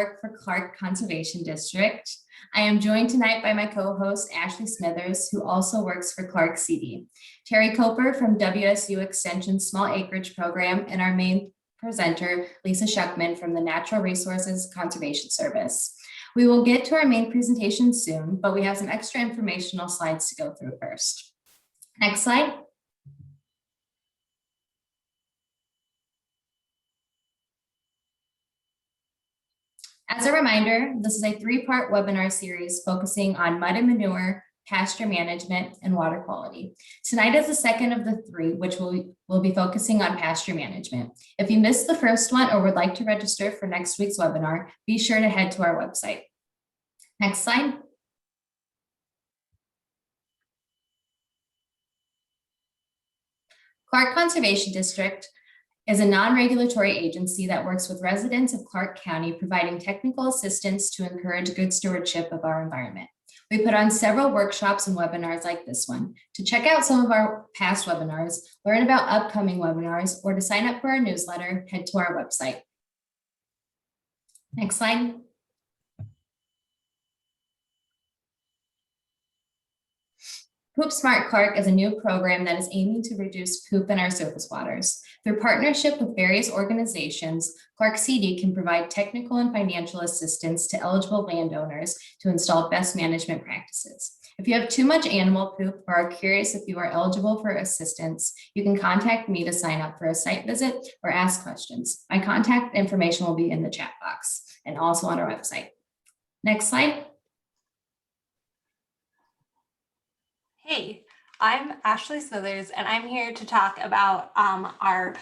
work for Clark Conservation District. I am joined tonight by my co-host, Ashley Smithers, who also works for Clark CD, Terry Coper from WSU Extension Small Acreage Program, and our main presenter, Lisa Schuchman from the Natural Resources Conservation Service. We will get to our main presentation soon, but we have some extra informational slides to go through first. Next slide. As a reminder, this is a three-part webinar series focusing on mud and manure, pasture management, and water quality. Tonight is the second of the three, which we'll be focusing on pasture management. If you missed the first one or would like to register for next week's webinar, be sure to head to our website. Next slide. Clark Conservation District is a non-regulatory agency that works with residents of Clark County, providing technical assistance to encourage good stewardship of our environment. We put on several workshops and webinars like this one. To check out some of our past webinars, learn about upcoming webinars, or to sign up for our newsletter, head to our website. Next slide. Poop Smart Clark is a new program that is aiming to reduce poop in our surface waters. Through partnership with various organizations, Clark CD can provide technical and financial assistance to eligible landowners to install best management practices. If you have too much animal poop or are curious if you are eligible for assistance, you can contact me to sign up for a site visit or ask questions. My contact information will be in the chat box and also on our website. Next slide. Hey, I'm Ashley Smithers, and I'm here to talk about our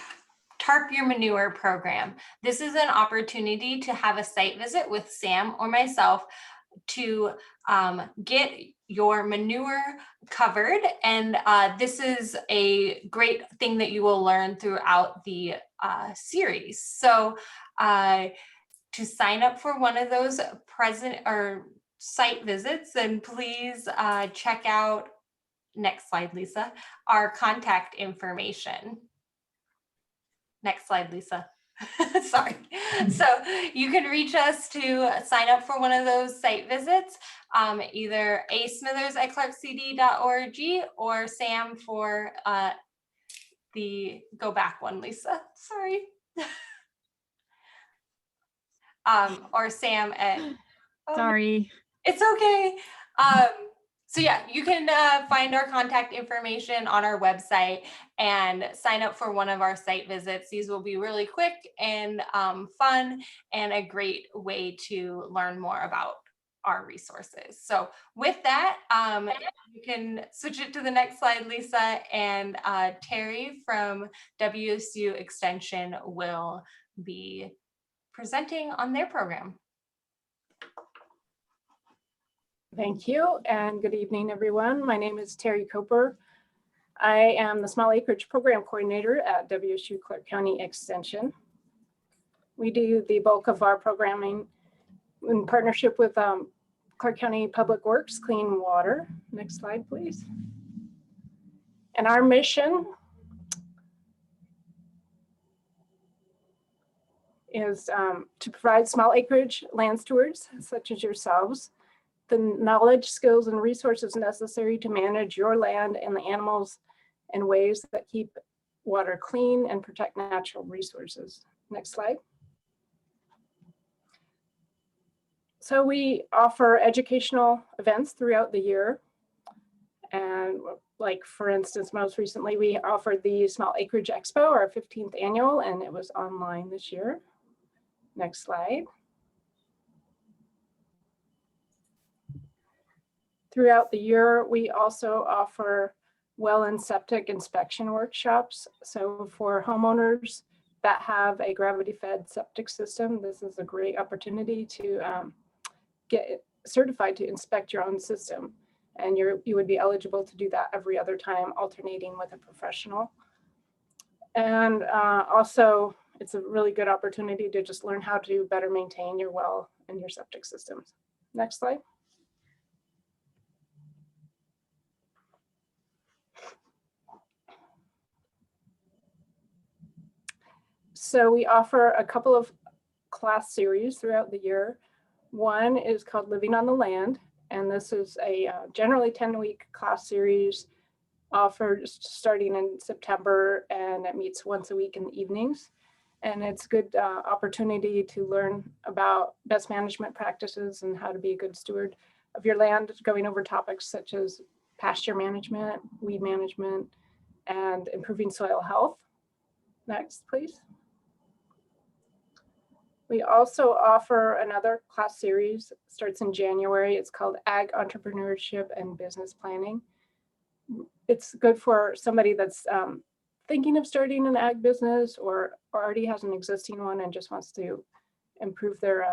Tarp Your Manure program. This is an opportunity to have a site visit with Sam or myself to get your manure covered. And this is a great thing that you will learn throughout the series. So to sign up for one of those site visits, then please check out, next slide, Lisa, our contact information. Next slide, Lisa. Sorry. So you can reach us to sign up for one of those site visits, either asmithers@clarkcd.org or Sam for the go back one, Lisa. Sorry. Or Sam at. Sorry. It's okay. So yeah, you can find our contact information on our website and sign up for one of our site visits. These will be really quick and fun and a great way to learn more about our resources. So with that, you can switch it to the next slide, Lisa, and Terry from WSU Extension will be presenting on their program. Thank you, and good evening, everyone. My name is Terry Coper. I am the Small Acreage Program Coordinator at WSU Clark County Extension. We do the bulk of our programming in partnership with Clark County Public Works Clean Water. Next slide, please. And our mission is to provide small acreage land stewards, such as yourselves, the knowledge, skills, and resources necessary to manage your land and the animals in ways that keep water clean and protect natural resources. Next slide. So we offer educational events throughout the year. And like, for instance, most recently, we offered the Small Acreage Expo, our 15th annual, and it was online this year. Next slide. Throughout the year, we also offer well and septic inspection workshops. So for homeowners that have a gravity-fed septic system, this is a great opportunity to get certified to inspect your own system. And you would be eligible to do that every other time, alternating with a professional. And also, it's a really good opportunity to just learn how to better maintain your well and your septic systems. Next slide. So we offer a couple of class series throughout the year. One is called Living on the Land, and this is a generally 10-week class series offered starting in September, and it meets once a week in the evenings. And it's a good opportunity to learn about best management practices and how to be a good steward of your land, going over topics such as pasture management, weed management, and improving soil health. Next, please. We also offer another class series, starts in January. It's called Ag Entrepreneurship and Business Planning. It's good for somebody that's thinking of starting an ag business or already has an existing one and just wants to improve their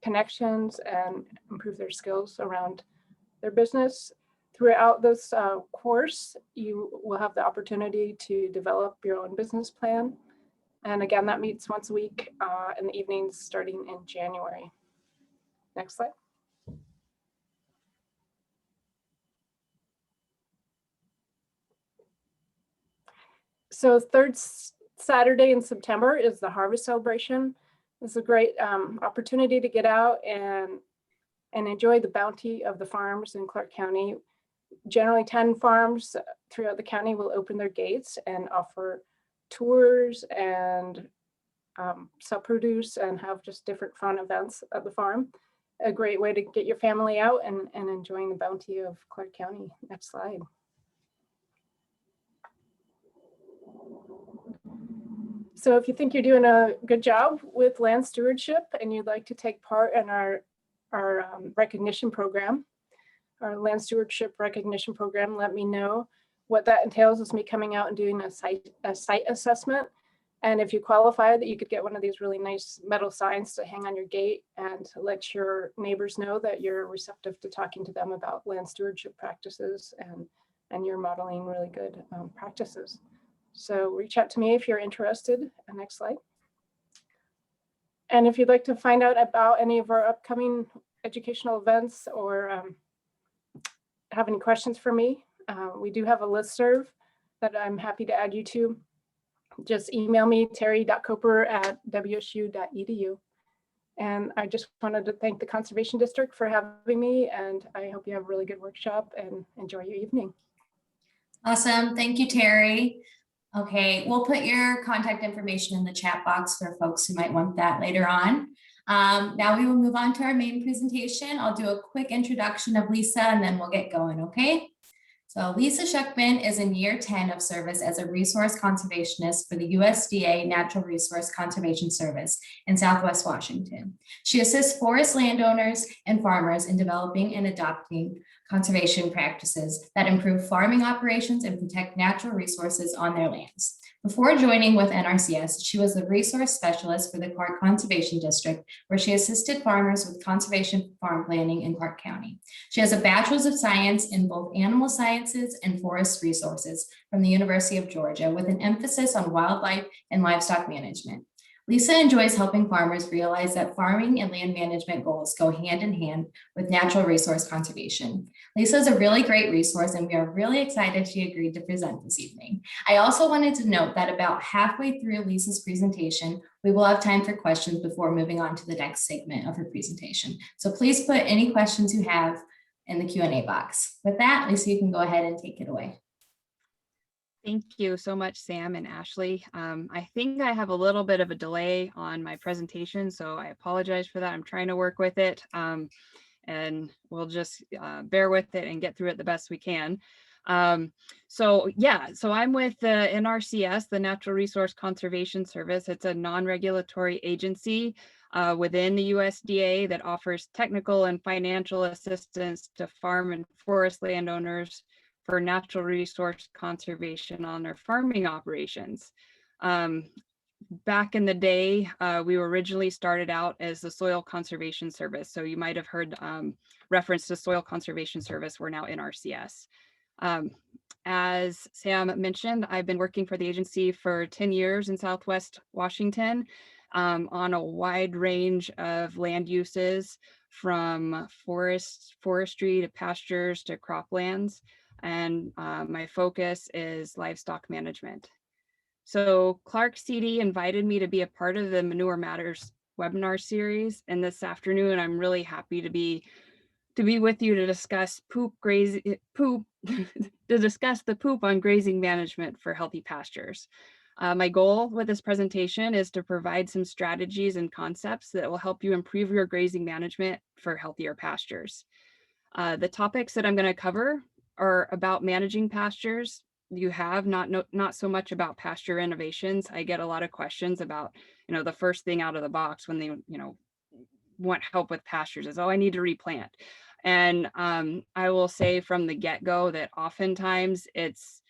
connections and improve their skills around their business. Throughout this course, you will have the opportunity to develop your own business plan. And again, that meets once a week in the evenings starting in January. Next slide. So third Saturday in September is the harvest celebration. It's a great opportunity to get out and enjoy the bounty of the farms in Clark County. Generally 10 farms throughout the county will open their gates and offer tours and sell produce and have just different fun events at the farm. A great way to get your family out and enjoying the bounty of Clark County. Next slide. So if you think you're doing a good job with land stewardship and you'd like to take part in our recognition program, our land stewardship recognition program, let me know. What that entails is me coming out and doing a site assessment. And if you qualify, that you could get one of these really nice metal signs to hang on your gate and to let your neighbors know that you're receptive to talking to them about land stewardship practices and you're modeling really good practices. So reach out to me if you're interested. Next slide. And if you'd like to find out about any of our upcoming educational events or have any questions for me, we do have a listserv that I'm happy to add you to. Just email me, terry.coper@wsu.edu. And I just wanted to thank the Conservation District for having me, and I hope you have a really good workshop and enjoy your evening. Awesome. Thank you, Terry. Okay, we'll put your contact information in the chat box for folks who might want that later on. Now we will move on to our main presentation. I'll do a quick introduction of Lisa and then we'll get going, okay? So Lisa Schuchman is in year 10 of service as a resource conservationist for the USDA Natural Resource Conservation Service in Southwest Washington. She assists forest landowners and farmers in developing and adopting conservation practices that improve farming operations and protect natural resources on their lands. Before joining with NRCS, she was the resource specialist for the Clark Conservation District, where she assisted farmers with conservation farm planning in Clark County. She has a bachelor's of science in both animal sciences and forest resources from the University of Georgia, with an emphasis on wildlife and livestock management. Lisa enjoys helping farmers realize that farming and land management goals go hand in hand with natural resource conservation. Lisa is a really great resource, and we are really excited she agreed to present this evening. I also wanted to note that about halfway through Lisa's presentation, we will have time for questions before moving on to the next segment of her presentation. So please put any questions you have in the Q&A box. With that, Lisa, you can go ahead and take it away. Thank you so much, Sam and Ashley. I think I have a little bit of a delay on my presentation, so I apologize for that. I'm trying to work with it, and we'll just bear with it and get through it the best we can. So I'm with the NRCS, the Natural Resource Conservation Service. It's a non-regulatory agency within the USDA that offers technical and financial assistance to farm and forest landowners for natural resource conservation on their farming operations. Back in the day, we were originally started out as the Soil Conservation Service. So you might have heard reference to Soil Conservation Service. We're now NRCS. As Sam mentioned, I've been working for the agency for 10 years in Southwest Washington on a wide range of land uses, from forestry to pastures to croplands. And my focus is livestock management. So Clark CD invited me to be a part of the Manure Matters webinar series. And this afternoon, I'm really happy to be with you to discuss to discuss the poop on grazing management for healthy pastures. My goal with this presentation is to provide some strategies and concepts that will help you improve your grazing management for healthier pastures. The topics that I'm going to cover are about managing pastures. You have not so much about pasture innovations. I get a lot of questions about, the first thing out of the box when they, want help with pastures is, oh, I need to replant. And I will say from the get-go that oftentimes it's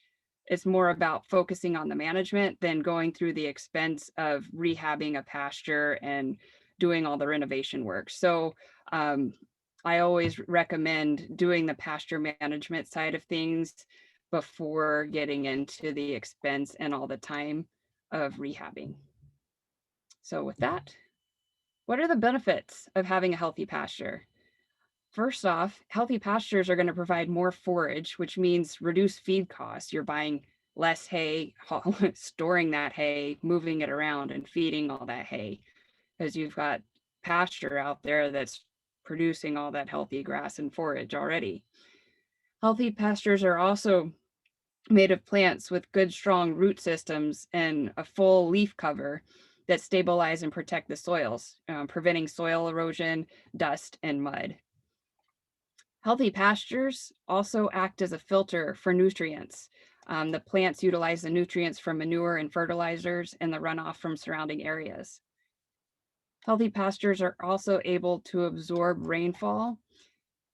more about focusing on the management than going through the expense of rehabbing a pasture and doing all the renovation work. So I always recommend doing the pasture management side of things before getting into the expense and all the time of rehabbing. So with that, what are the benefits of having a healthy pasture? First off, healthy pastures are going to provide more forage, which means reduced feed costs. You're buying less hay, storing that hay, moving it around and feeding all that hay, because you've got pasture out there that's producing all that healthy grass and forage already. Healthy pastures are also made of plants with good, strong root systems and a full leaf cover that stabilize and protect the soils, preventing soil erosion, dust, and mud. Healthy pastures also act as a filter for nutrients. The plants utilize the nutrients from manure and fertilizers and the runoff from surrounding areas. Healthy pastures are also able to absorb rainfall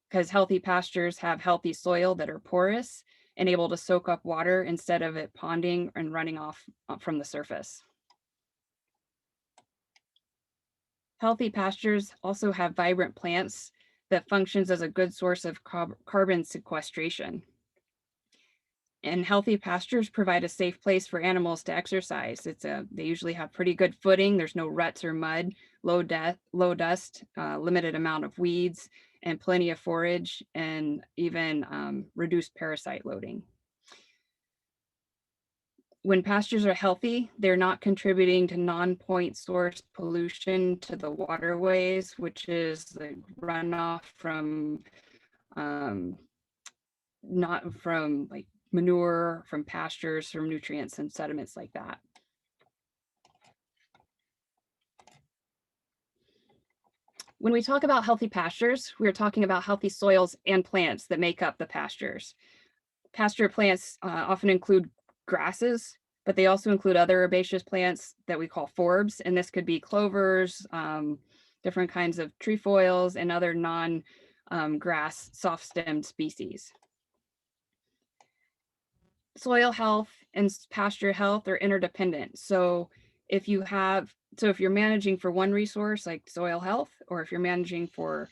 because healthy pastures have healthy soil that are porous and able to soak up water instead of it ponding and running off from the surface. Healthy pastures also have vibrant plants that functions as a good source of carbon sequestration. And healthy pastures provide a safe place for animals to exercise. They usually have pretty good footing. There's no ruts or mud, low dust, limited amount of weeds, and plenty of forage, and even reduced parasite loading. When pastures are healthy, they're not contributing to non-point source pollution to the waterways, which is the runoff from not from like manure, from pastures, from nutrients and sediments like that. When we talk about healthy pastures, we're talking about healthy soils and plants that make up the pastures. Pasture plants often include grasses, but they also include other herbaceous plants that we call forbs, and this could be clovers, different kinds of trefoils, and other non-grass soft-stemmed species. Soil health and pasture health are interdependent. So if you're managing for one resource like soil health, or if you're managing for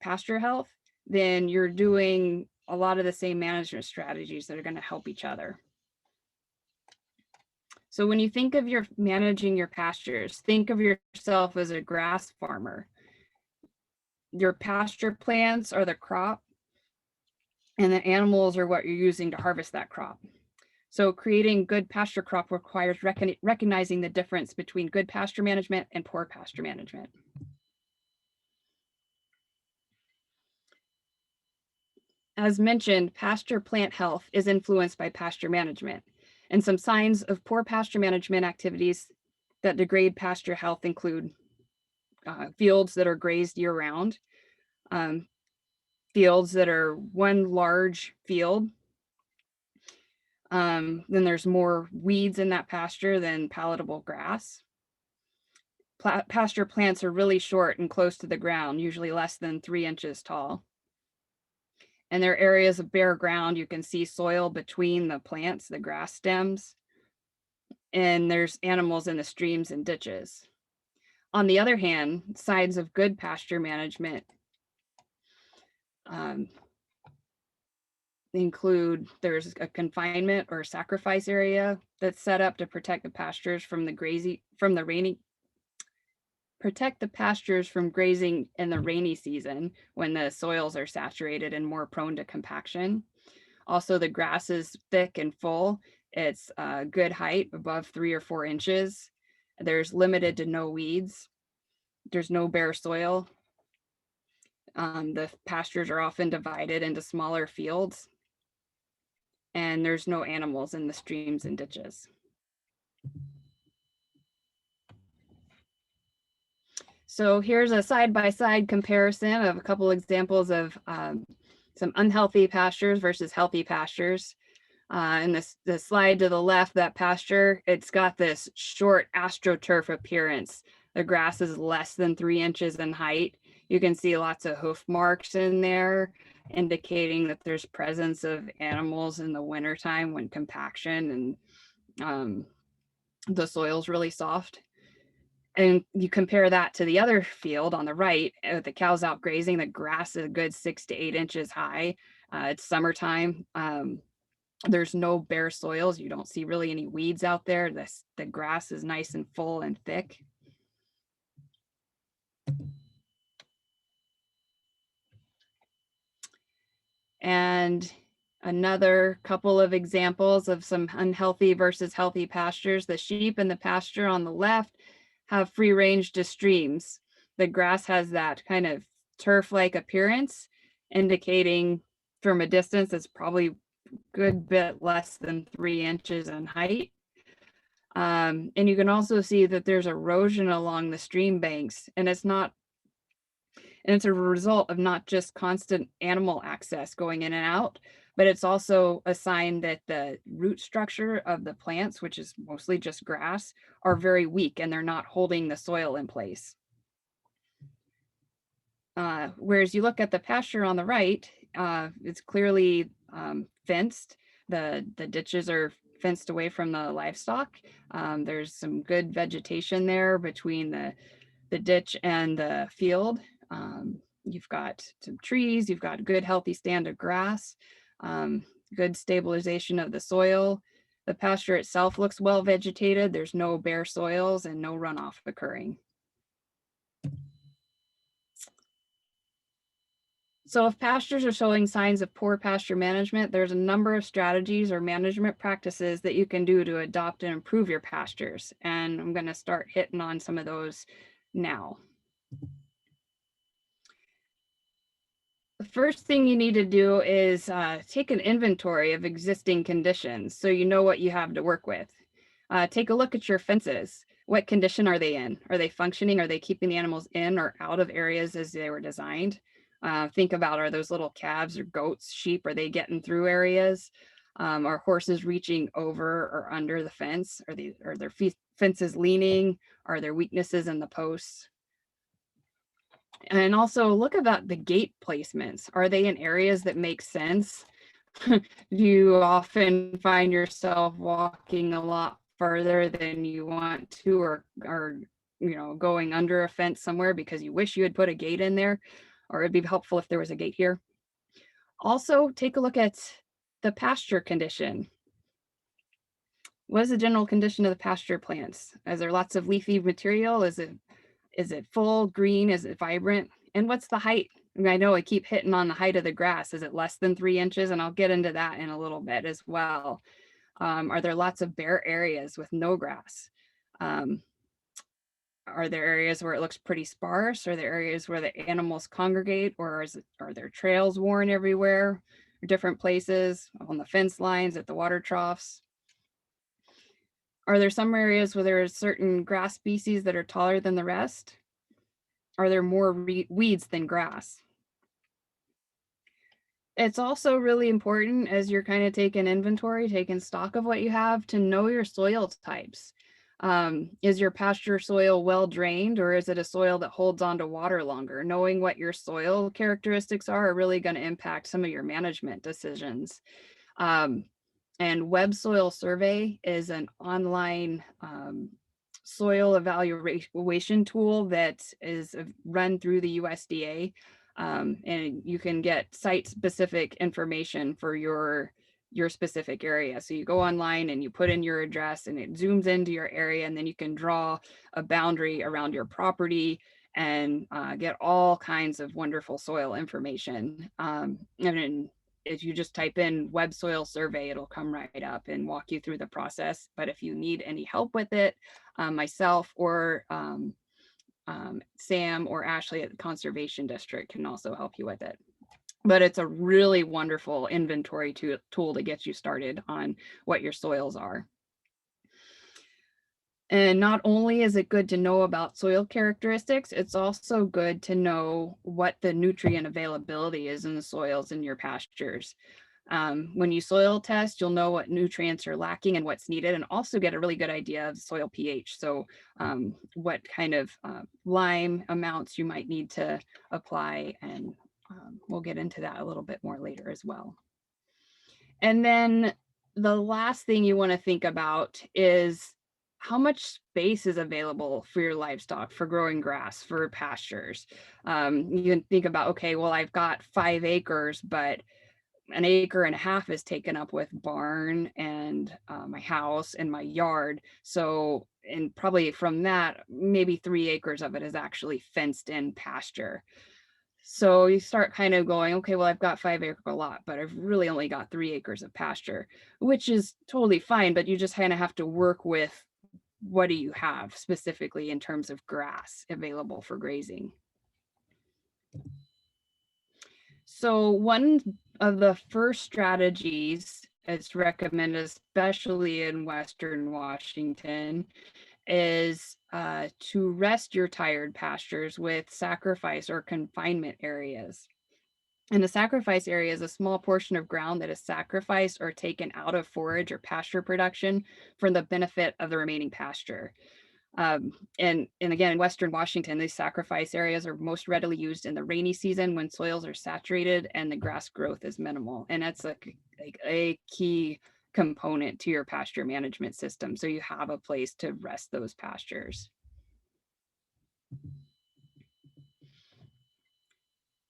pasture health, then you're doing a lot of the same management strategies that are going to help each other. So when you think of managing your pastures, think of yourself as a grass farmer. Your pasture plants are the crop, and the animals are what you're using to harvest that crop. So creating good pasture crop requires recognizing the difference between good pasture management and poor pasture management. As mentioned, pasture plant health is influenced by pasture management, and some signs of poor pasture management activities that degrade pasture health include fields that are grazed year-round, fields that are one large field. Then there's more weeds in that pasture than palatable grass. Pasture plants are really short and close to the ground, usually less than 3 inches tall. And there are areas of bare ground. You can see soil between the plants, the grass stems, and there's animals in the streams and ditches. On the other hand, signs of good pasture management include there's a confinement or sacrifice area that's set up to protect the pastures from protect the pastures from grazing in the rainy season when the soils are saturated and more prone to compaction. Also, the grass is thick and full. It's good height, above 3 or 4 inches. There's limited to no weeds. There's no bare soil. The pastures are often divided into smaller fields, and there's no animals in the streams and ditches. So here's a side-by-side comparison of a couple examples of some unhealthy pastures versus healthy pastures. In the slide to the left, that pasture, it's got this short astroturf appearance. The grass is less than 3 inches in height. You can see lots of hoof marks in there, indicating that there's presence of animals in the wintertime when compaction and the soil's really soft. And you compare that to the other field on the right, with the cows out grazing, the grass is a good 6 to 8 inches high. It's summertime. There's no bare soils. You don't see really any weeds out there. The grass is nice and full and thick. And another couple of examples of some unhealthy versus healthy pastures. The sheep in the pasture on the left have free range to streams. The grass has that kind of turf-like appearance, indicating from a distance it's probably a good bit less than 3 inches in height. And you can also see that there's erosion along the stream banks, and it's a result of not just constant animal access going in and out, but it's also a sign that the root structure of the plants, which is mostly just grass, are very weak and they're not holding the soil in place. Whereas you look at the pasture on the right, it's clearly fenced. The ditches are fenced away from the livestock. There's some good vegetation there between the ditch and the field. You've got some trees, you've got good healthy stand of grass, good stabilization of the soil. The pasture itself looks well vegetated. There's no bare soils and no runoff occurring. So if pastures are showing signs of poor pasture management, there's a number of strategies or management practices that you can do to adopt and improve your pastures. And I'm going to start hitting on some of those now. The first thing you need to do is take an inventory of existing conditions so you know what you have to work with. Take a look at your fences. What condition are they in? Are they functioning? Are they keeping the animals in or out of areas as they were designed? Think about, are those little calves or goats, sheep, are they getting through areas? Are horses reaching over or under the fence? Are their fences leaning? Are there weaknesses in the posts? And also look about the gate placements. Are they in areas that make sense? Do you often find yourself walking a lot further than you want to, or going under a fence somewhere because you wish you had put a gate in there? Or it'd be helpful if there was a gate here. Also, take a look at the pasture condition. What is the general condition of the pasture plants? Is there lots of leafy material? Is it full, green? Is it vibrant? And what's the height? I know I keep hitting on the height of the grass. Is it less than 3 inches? And I'll get into that in a little bit as well. Are there lots of bare areas with no grass? Are there areas where it looks pretty sparse? Are there areas where the animals congregate, or are there trails worn everywhere, or different places on the fence lines, at the water troughs? Are there some areas where there are certain grass species that are taller than the rest? Are there more weeds than grass? It's also really important, as you're kind of taking inventory, taking stock of what you have, to know your soil types. Is your pasture soil well drained, or is it a soil that holds on to water longer? Knowing what your soil characteristics are really going to impact some of your management decisions. And Web Soil Survey is an online soil evaluation tool that is run through the USDA. And you can get site-specific information for your specific area. So you go online and you put in your address and it zooms into your area, and then you can draw a boundary around your property and get all kinds of wonderful soil information. And then if you just type in Web Soil Survey, it'll come right up and walk you through the process. But if you need any help with it, myself or Sam or Ashley at the Conservation District can also help you with it. But it's a really wonderful inventory tool to get you started on what your soils are. And not only is it good to know about soil characteristics, it's also good to know what the nutrient availability is in the soils in your pastures. When you soil test, you'll know what nutrients are lacking and what's needed, and also get a really good idea of soil pH. So what kind of lime amounts you might need to apply, and we'll get into that a little bit more later as well. And then the last thing you want to think about is how much space is available for your livestock, for growing grass, for pastures. You can think about, okay, well, I've got 5 acres, but an acre and a half is taken up with barn and my house and my yard. So, and probably from that, maybe 3 acres of it is actually fenced in pasture. So you start kind of going, okay, well, I've got 5-acre lot, but I've really only got 3 acres of pasture, which is totally fine. But you just kind of have to work with what do you have specifically in terms of grass available for grazing. So one of the first strategies it's recommended, especially in Western Washington, is to rest your tired pastures with sacrifice or confinement areas. And a sacrifice area is a small portion of ground that is sacrificed or taken out of forage or pasture production for the benefit of the remaining pasture. And again, in Western Washington, these sacrifice areas are most readily used in the rainy season when soils are saturated and the grass growth is minimal. And that's like a key component to your pasture management system. So you have a place to rest those pastures.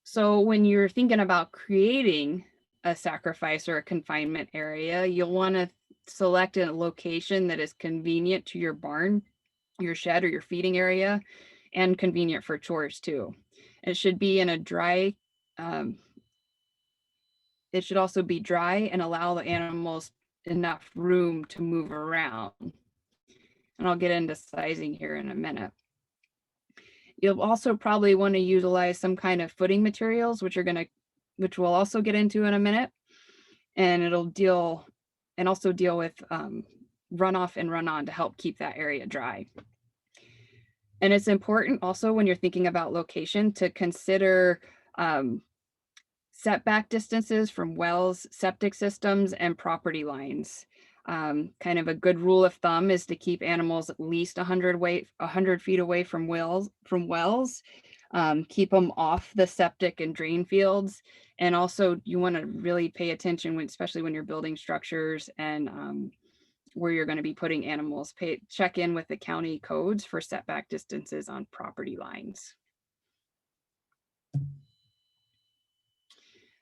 So when you're thinking about creating a sacrifice or a confinement area, you'll want to select a location that is convenient to your barn, your shed, or your feeding area, and convenient for chores too. It should be in a dry, it should also be dry and allow the animals enough room to move around. And I'll get into sizing here in a minute. You'll also probably want to utilize some kind of footing materials, which we'll also get into in a minute. And it'll also deal with runoff and run on to help keep that area dry. And it's important also when you're thinking about location to consider setback distances from wells, septic systems, and property lines. Kind of a good rule of thumb is to keep animals at least 100 feet away from wells. Keep them off the septic and drain fields. And also you want to really pay attention especially when you're building structures and where you're going to be putting animals. Check in with the county codes for setback distances on property lines.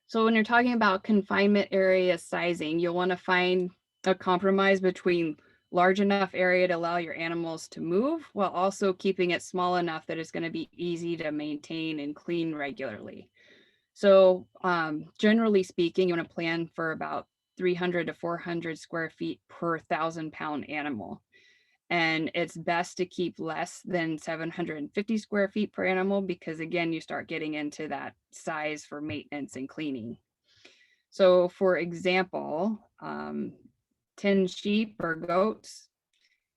So when you're talking about confinement area sizing, you'll want to find a compromise between large enough area to allow your animals to move while also keeping it small enough that it's going to be easy to maintain and clean regularly. So generally speaking, you want to plan for about 300 to 400 square feet per 1,000-pound animal. And it's best to keep less than 750 square feet per animal because again, you start getting into that size for maintenance and cleaning. So for example, 10 sheep or goats,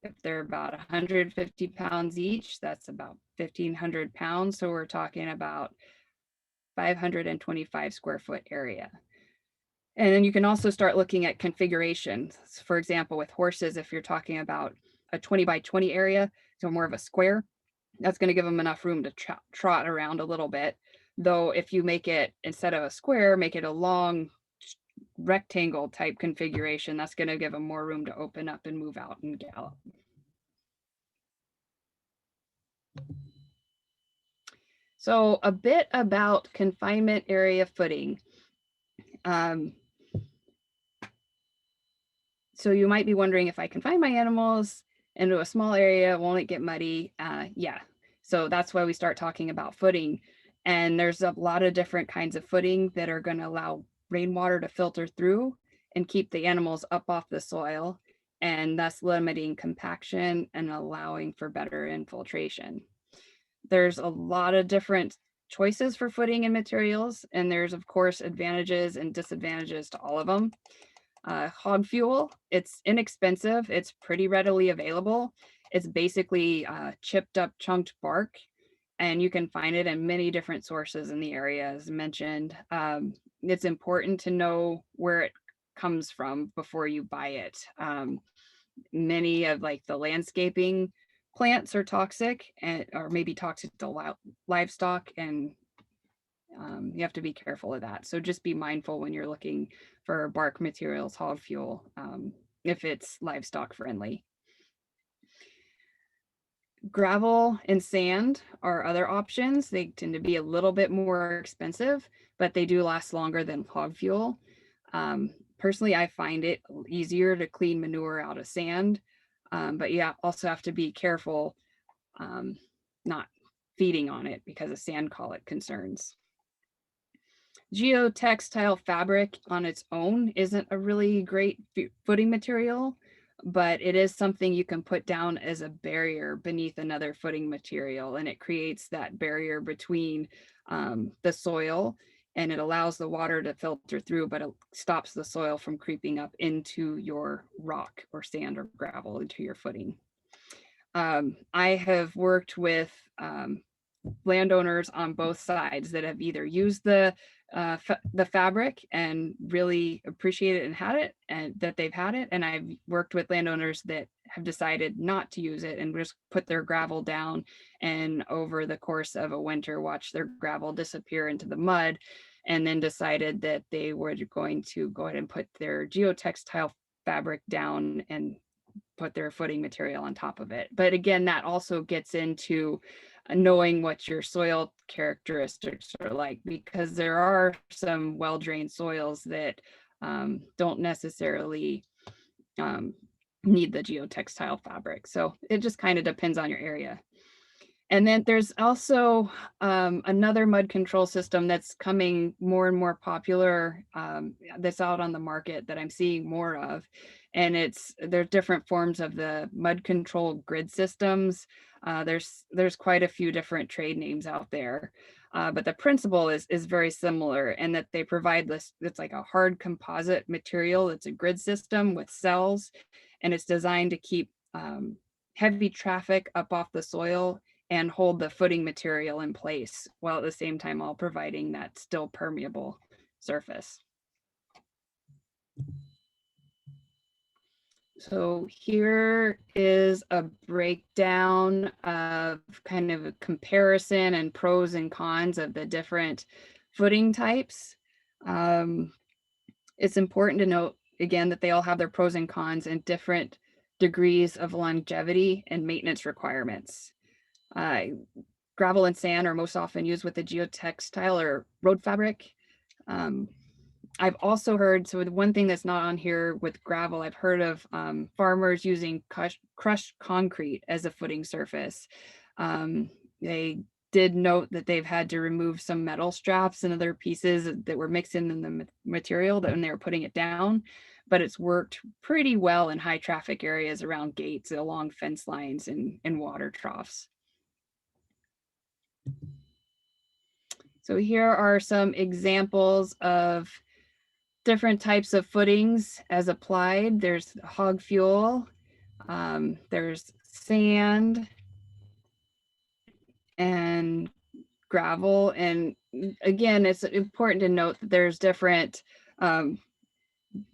if they're about 150 pounds each, that's about 1,500 pounds. So we're talking about 525 square foot area. And then you can also start looking at configurations. For example, with horses, if you're talking about a 20 by 20 area, so more of a square, that's going to give them enough room to trot around a little bit. Though if you make it, instead of a square, make it a long rectangle type configuration, that's going to give them more room to open up and move out and gallop. So a bit about confinement area footing. So you might be wondering, if I confine my animals into a small area, won't it get muddy? Yeah, so that's why we start talking about footing. And there's a lot of different kinds of footing that are going to allow rainwater to filter through and keep the animals up off the soil, and thus limiting compaction and allowing for better infiltration. There's a lot of different choices for footing and materials, and there's of course advantages and disadvantages to all of them. Hog fuel, it's inexpensive, it's pretty readily available. It's basically chipped up chunked bark, and you can find it in many different sources in the area as mentioned. It's important to know where it comes from before you buy it. Many of like the landscaping plants are toxic and or maybe toxic to livestock, and you have to be careful of that. So just be mindful when you're looking for bark materials, hog fuel, if it's livestock friendly. Gravel and sand are other options. They tend to be a little bit more expensive, but they do last longer than hog fuel. Personally, I find it easier to clean manure out of sand, but you also have to be careful not feeding on it because of sand collet concerns. Geotextile fabric on its own isn't a really great footing material, but it is something you can put down as a barrier beneath another footing material, and it creates that barrier between the soil, and it allows the water to filter through, but it stops the soil from creeping up into your rock or sand or gravel into your footing. I have worked with landowners on both sides that have either used the fabric and really appreciate it and had it, and that they've had it. And I've worked with landowners that have decided not to use it and just put their gravel down, and over the course of a winter watch their gravel disappear into the mud, and then decided that they were going to go ahead and put their geotextile fabric down and put their footing material on top of it. But again, that also gets into knowing what your soil characteristics are like, because there are some well-drained soils that don't necessarily need the geotextile fabric. So it just kind of depends on your area. And then there's also another mud control system that's coming more and more popular, that's out on the market that I'm seeing more of. And there's different forms of the mud control grid systems. There's quite a few different trade names out there. But the principle is very similar in that they provide this, it's like a hard composite material. It's a grid system with cells, and it's designed to keep heavy traffic up off the soil and hold the footing material in place, while at the same time all providing that still permeable surface. So here is a breakdown of kind of a comparison and pros and cons of the different footing types. It's important to note again that they all have their pros and cons and different degrees of longevity and maintenance requirements. Gravel and sand are most often used with the geotextile or road fabric. I've also heard, so the one thing that's not on here with gravel, I've heard of farmers using crushed concrete as a footing surface. They did note that they've had to remove some metal straps and other pieces that were mixed in the material that when they were putting it down, but it's worked pretty well in high traffic areas around gates, along fence lines, and water troughs. So here are some examples of different types of footings as applied. There's hog fuel, there's sand and gravel. And again, it's important to note that there's different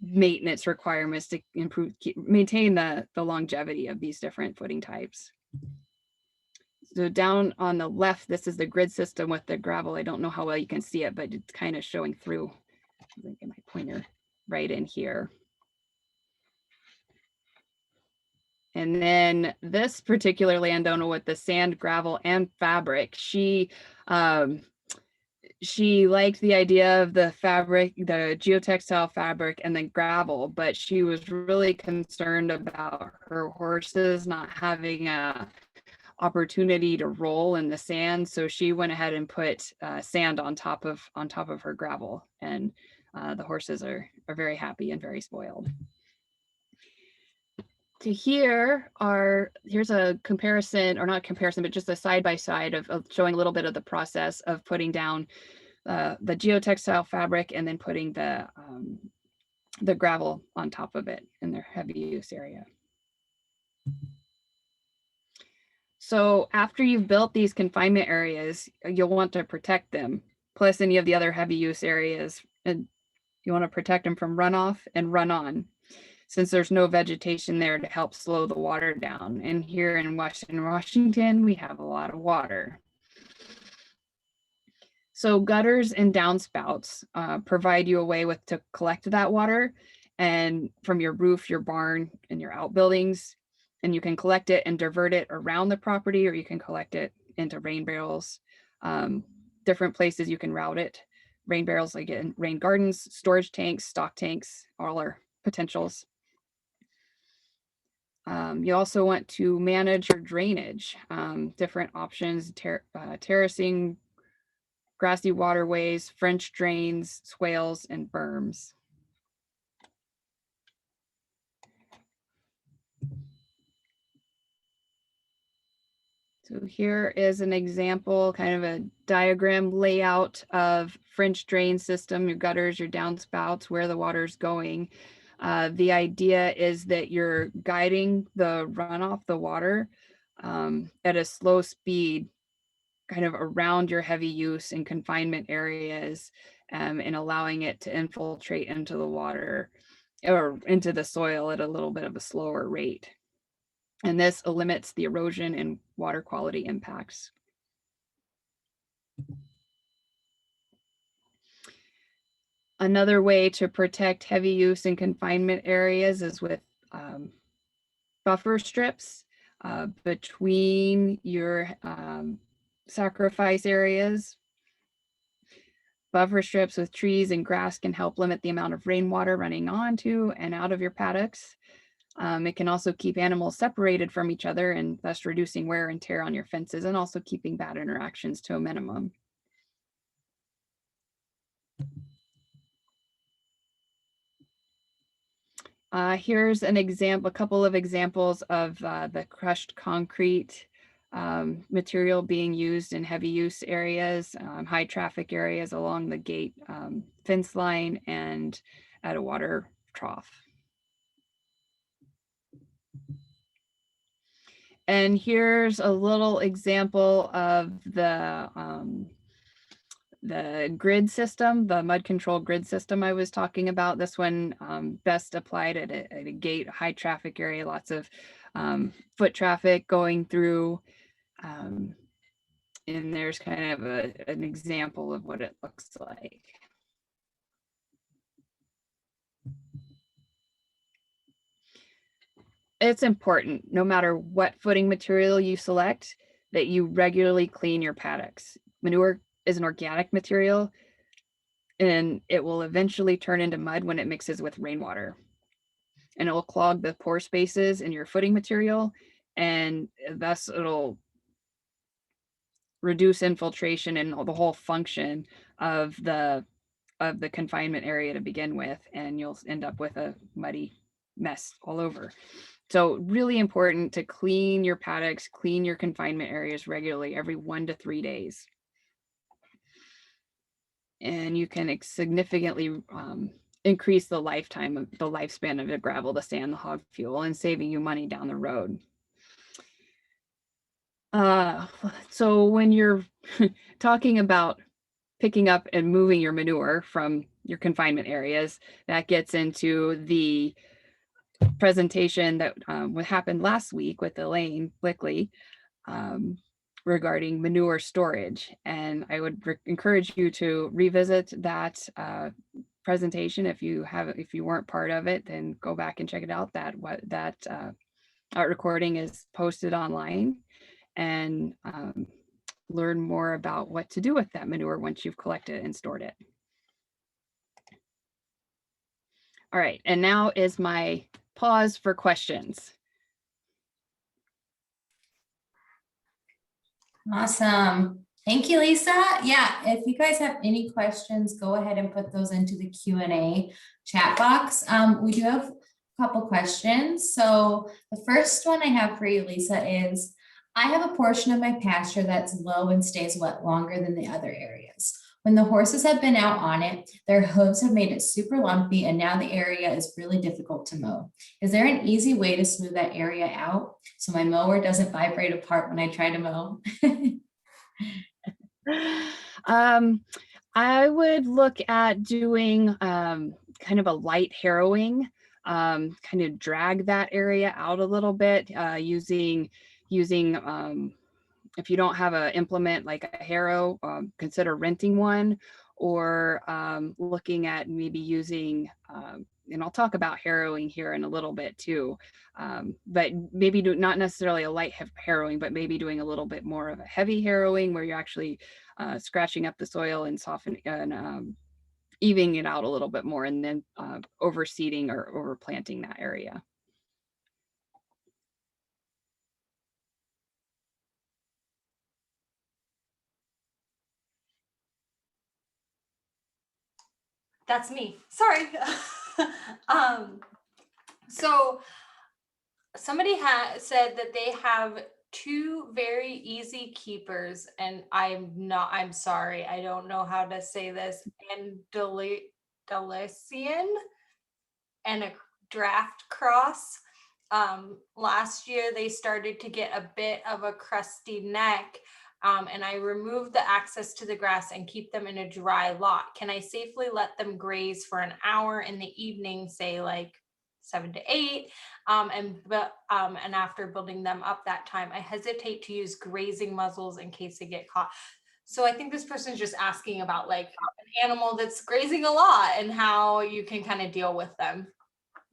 maintenance requirements to maintain the longevity of these different footing types. So down on the left, this is the grid system with the gravel. I don't know how well you can see it, but it's kind of showing through. I'm gonna get my pointer right in here. And then this particular landowner with the sand, gravel, and fabric, she liked the idea of the fabric, the geotextile fabric, and the gravel, but she was really concerned about her horses not having a opportunity to roll in the sand, so she went ahead and put sand on top of her gravel, and the horses are very happy and very spoiled. to here's a comparison, or not comparison, but just a side by side of showing a little bit of the process of putting down the geotextile fabric and then putting the gravel on top of it in their heavy use area. So after you've built these confinement areas, you'll want to protect them, plus any of the other heavy use areas. And you want to protect them from runoff and run on, since there's no vegetation there to help slow the water down. And here in Washington, we have a lot of water. So gutters and downspouts provide you a way to collect that water, and from your roof, your barn, and your outbuildings. And you can collect it and divert it around the property, or you can collect it into rain barrels. Different places you can route it. Rain barrels, like in rain gardens, storage tanks, stock tanks, all are potentials. You also want to manage your drainage, different options, terracing, grassy waterways, French drains, swales, and berms. So here is an example, kind of a diagram layout of French drain system, your gutters, your downspouts, where the water's going. The idea is that you're guiding the runoff, the water, at a slow speed, kind of around your heavy use and confinement areas, and allowing it to infiltrate into the water or into the soil at a little bit of a slower rate. And this limits the erosion and water quality impacts. Another way to protect heavy use and confinement areas is with buffer strips between your sacrifice areas. Buffer strips with trees and grass can help limit the amount of rainwater running onto and out of your paddocks. It can also keep animals separated from each other, and thus reducing wear and tear on your fences, and also keeping bad interactions to a minimum. Here's an example, a couple of examples of the crushed concrete material being used in heavy use areas, high traffic areas along the gate fence line and at a water trough. And here's a little example of the grid system, the mud control grid system I was talking about. This one best applied at a gate, high traffic area, lots of foot traffic going through. And there's kind of an example of what it looks like. It's important, no matter what footing material you select, that you regularly clean your paddocks. Manure is an organic material, and it will eventually turn into mud when it mixes with rainwater. And it will clog the pore spaces in your footing material, and thus it'll reduce infiltration and the whole function of the confinement area to begin with, and you'll end up with a muddy mess all over. So really important to clean your paddocks, clean your confinement areas regularly, every 1 to 3 days. And you can significantly increase the lifespan of the gravel, the sand, the hog fuel, and saving you money down the road. So when you're talking about picking up and moving your manure from your confinement areas, that gets into the presentation that what happened last week with Elaine Blickley regarding manure storage. And I would encourage you to revisit that presentation. If you weren't part of it, then go back and check it out. That recording is posted online, and learn more about what to do with that manure once you've collected and stored it. All right, and now is my pause for questions. Awesome. Thank you, Lisa. Yeah, if you guys have any questions, go ahead and put those into the Q&A chat box. We do have couple questions. So the first one I have for you, Lisa, is I have a portion of my pasture that's low and stays wet longer than the other areas. When the horses have been out on it, their hooves have made it super lumpy, and now the area is really difficult to mow. Is there an easy way to smooth that area out so my mower doesn't vibrate apart when I try to mow? I would look at doing kind of a light harrowing, kind of drag that area out a little bit using if you don't have an implement like a harrow, consider renting one, or looking at maybe using, and I'll talk about harrowing here in a little bit too, but maybe not necessarily a light harrowing, but maybe doing a little bit more of a heavy harrowing where you're actually scratching up the soil and softening and evening it out a little bit more, and then overseeding or overplanting that area. That's me. Sorry. So somebody said that they have two very easy keepers, and I'm sorry, I don't know how to say this, and Delician and a draft cross. Last year they started to get a bit of a crusty neck, and I removed the access to the grass and keep them in a dry lot. Can I safely let them graze for an hour in the evening, say like 7 to 8, and after building them up that time, I hesitate to use grazing muzzles in case they get caught. So I think this person's just asking about like an animal that's grazing a lot and how you can kind of deal with them.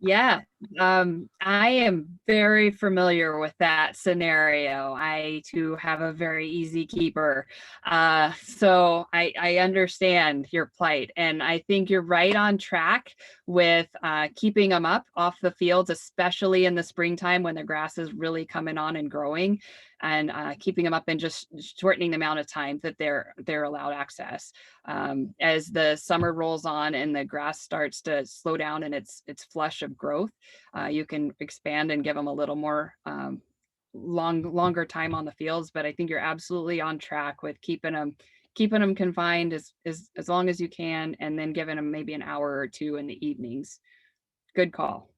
Yeah, I am very familiar with that scenario. I too have a very easy keeper. So I understand your plight, and I think you're right on track with keeping them up off the fields, especially in the springtime when the grass is really coming on and growing, and keeping them up and just shortening the amount of time that they're allowed access. As the summer rolls on and the grass starts to slow down and its flush of growth, you can expand and give them a little more longer time on the fields. But I think you're absolutely on track with keeping them confined as long as you can, and then giving them maybe an hour or two in the evenings. Good call.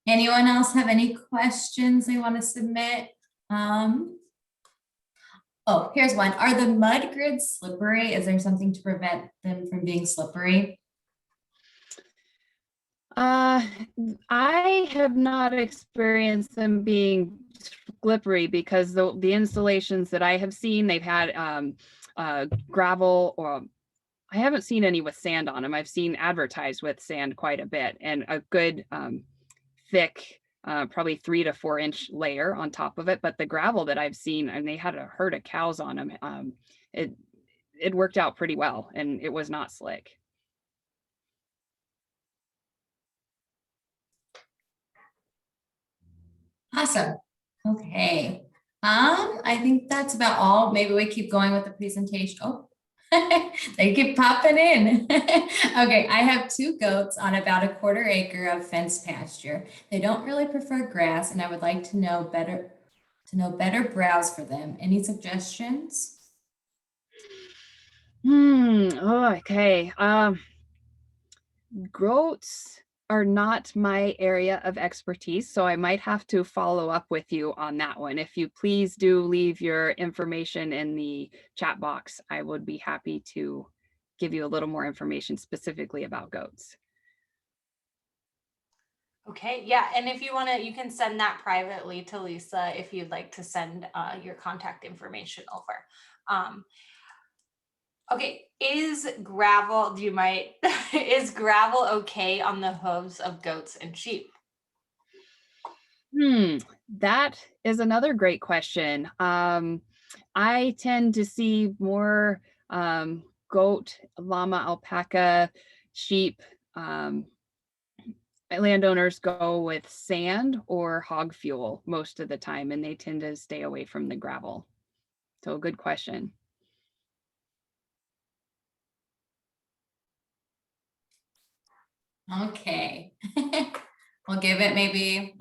Anyone else have any questions they want to submit? Oh, here's one. Are the mud grids slippery? Is there something to prevent them from being slippery? I have not experienced them being slippery because the installations that I have seen, they've had gravel, or I haven't seen any with sand on them. I've seen advertised with sand quite a bit, and a good thick, probably 3 to 4 inch layer on top of it. But the gravel that I've seen, and they had a herd of cows on them, it worked out pretty well, and it was not slick. Awesome. Okay. I think that's about all. Maybe we keep going with the presentation. Oh, they keep popping in. Okay, I have 2 goats on about a 1/4 acre of fenced pasture. They don't really prefer grass, and I would like to know better browse for them. Any suggestions? Oh, okay. Goats are not my area of expertise, so I might have to follow up with you on that one. If you please do leave your information in the chat box, I would be happy to give you a little more information specifically about goats. Okay, yeah, and if you want to, you can send that privately to Lisa if you'd like to send your contact information over. Okay, is gravel is gravel okay on the hooves of goats and sheep? That is another great question. I tend to see more goat, llama, alpaca, sheep. Landowners go with sand or hog fuel most of the time, and they tend to stay away from the gravel. So good question. Okay. We'll give it maybe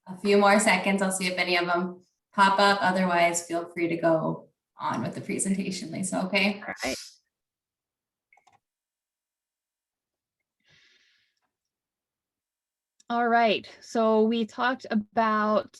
a few more seconds. I'll see if any of them pop up. Otherwise, feel free to go on with the presentation, Lisa, okay? All right. All right, so we talked about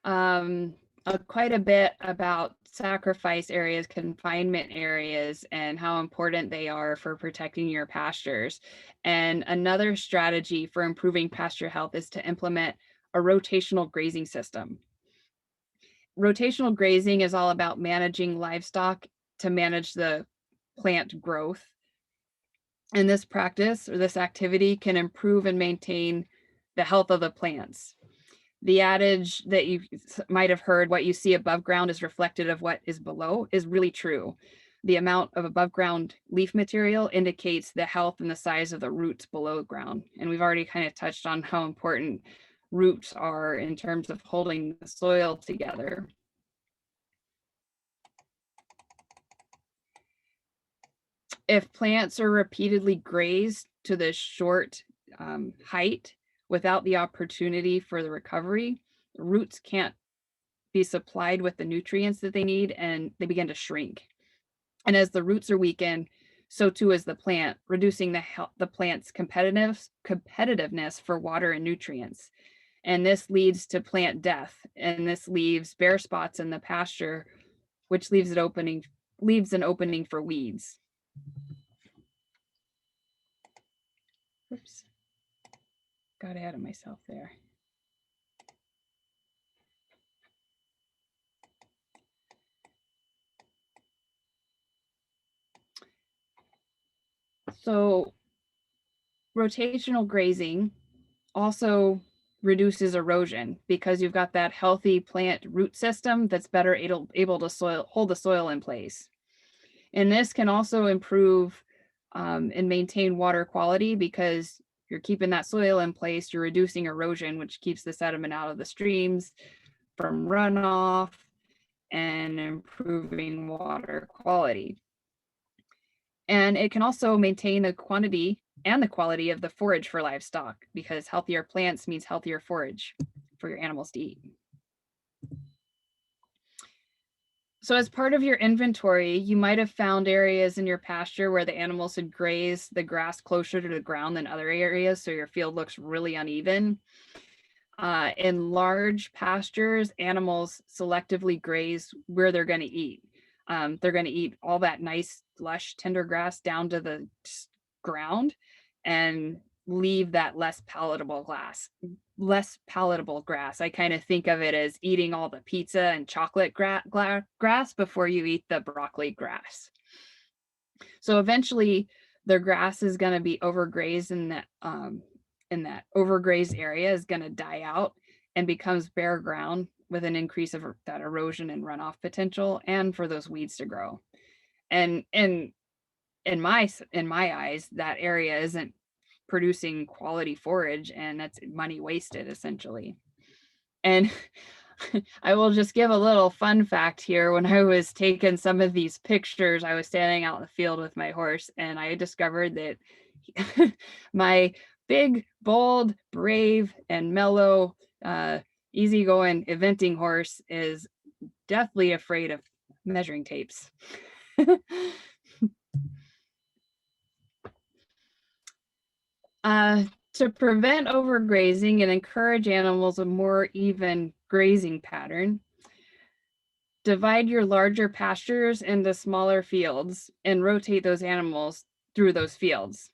quite a bit about sacrifice areas, confinement areas, and how important they are for protecting your pastures. And another strategy for improving pasture health is to implement a rotational grazing system. Rotational grazing is all about managing livestock to manage the plant growth. And this practice or this activity can improve and maintain the health of the plants. The adage that you might have heard, what you see above ground is reflected of what is below, is really true. The amount of above ground leaf material indicates the health and the size of the roots below ground. And we've already kind of touched on how important roots are in terms of holding the soil together. If plants are repeatedly grazed to the short height without the opportunity for the recovery, roots can't be supplied with the nutrients that they need and they begin to shrink. And as the roots are weakened, so too is the plant, reducing the plant's competitiveness for water and nutrients. And this leads to plant death, and this leaves bare spots in the pasture, which leaves an opening for weeds. Oops, got ahead of myself there. So rotational grazing also reduces erosion because you've got that healthy plant root system that's better able to hold the soil in place. And this can also improve and maintain water quality because you're keeping that soil in place, you're reducing erosion, which keeps the sediment out of the streams from runoff and improving water quality. And it can also maintain the quantity and the quality of the forage for livestock because healthier plants means healthier forage for your animals to eat. So as part of your inventory, you might have found areas in your pasture where the animals had grazed the grass closer to the ground than other areas, so your field looks really uneven. In large pastures, animals selectively graze where they're going to eat. They're going to eat all that nice, lush, tender grass down to the ground and leave that less palatable grass. I kind of think of it as eating all the pizza and chocolate grass before you eat the broccoli grass. So eventually their grass is going to be overgrazed in that overgrazed area is going to die out and becomes bare ground with an increase of that erosion and runoff potential and for those weeds to grow. And in my eyes, that area isn't producing quality forage and that's money wasted essentially. And I will just give a little fun fact here. When I was taking some of these pictures, I was standing out in the field with my horse and I discovered that my big, bold, brave, and mellow, easygoing eventing horse is deathly afraid of measuring tapes. To prevent overgrazing and encourage animals a more even grazing pattern, divide your larger pastures into smaller fields and rotate those animals through those fields.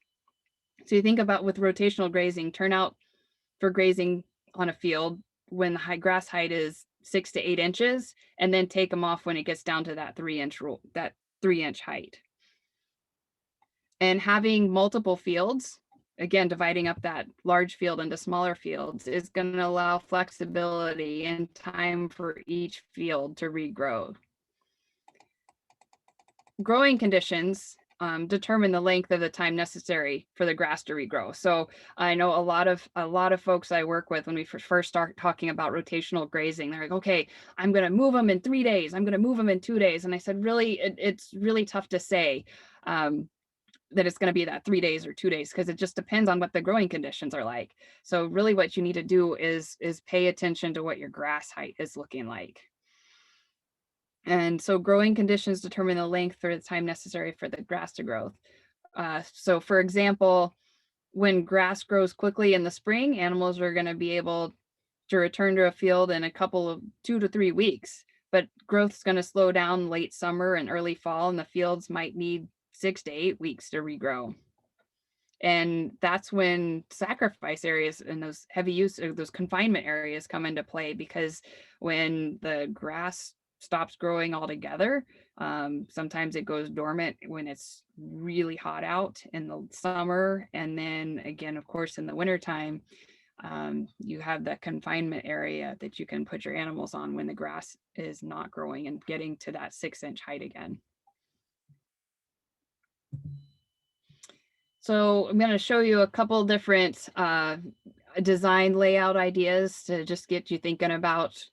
So you think about with rotational grazing, turn out for grazing on a field when the high grass height is 6 to 8 inches, and then take them off when it gets down to that 3-inch height. And having multiple fields, again, dividing up that large field into smaller fields is going to allow flexibility and time for each field to regrow. Growing conditions determine the length of the time necessary for the grass to regrow. So I know a lot of folks I work with, when we first start talking about rotational grazing, they're like, okay, I'm going to move them in 3 days. I'm going to move them in 2 days. And I said, really, it's really tough to say. that it's going to be that 3 days or 2 days, because it just depends on what the growing conditions are like. So really what you need to do is pay attention to what your grass height is looking like. And so growing conditions determine the length or the time necessary for the grass to grow. So for example, when grass grows quickly in the spring, animals are going to be able to return to a field in a couple of 2 to 3 weeks, but growth is going to slow down late summer and early fall, and the fields might need 6 to 8 weeks to regrow. And that's when sacrifice areas and those heavy use or those confinement areas come into play, because when the grass stops growing altogether, sometimes it goes dormant when it's really hot out in the summer. And then again, of course, in the wintertime, you have that confinement area that you can put your animals on when the grass is not growing and getting to that 6-inch height again. So I'm going to show you a couple different design layout ideas to just get you thinking about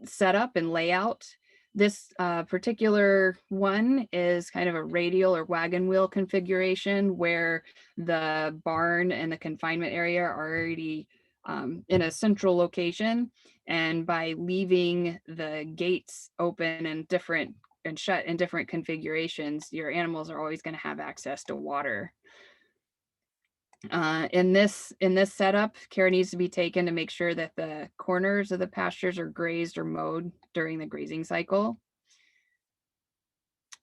setup and layout. This particular one is kind of a radial or wagon wheel configuration where the barn and the confinement area are already in a central location. And by leaving the gates open and shut in different configurations, your animals are always going to have access to water. In this setup, care needs to be taken to make sure that the corners of the pastures are grazed or mowed during the grazing cycle.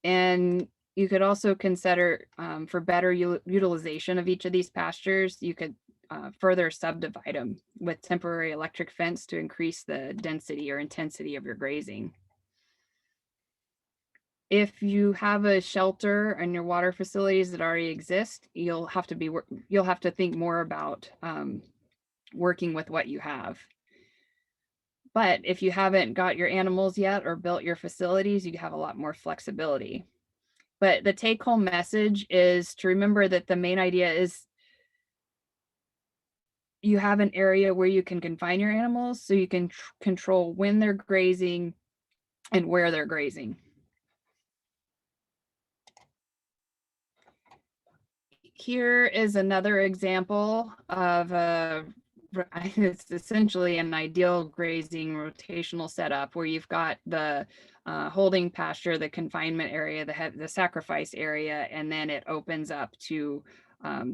And you could also consider, for better utilization of each of these pastures, you could further subdivide them with temporary electric fence to increase the density or intensity of your grazing. If you have a shelter and your water facilities that already exist, you'll have to think more about working with what you have. But if you haven't got your animals yet or built your facilities, you have a lot more flexibility. But the take-home message is to remember that the main idea is you have an area where you can confine your animals so you can control when they're grazing and where they're grazing. Here is another example of it's essentially an ideal grazing rotational setup where you've got the holding pasture, the confinement area, the sacrifice area, and then it opens up to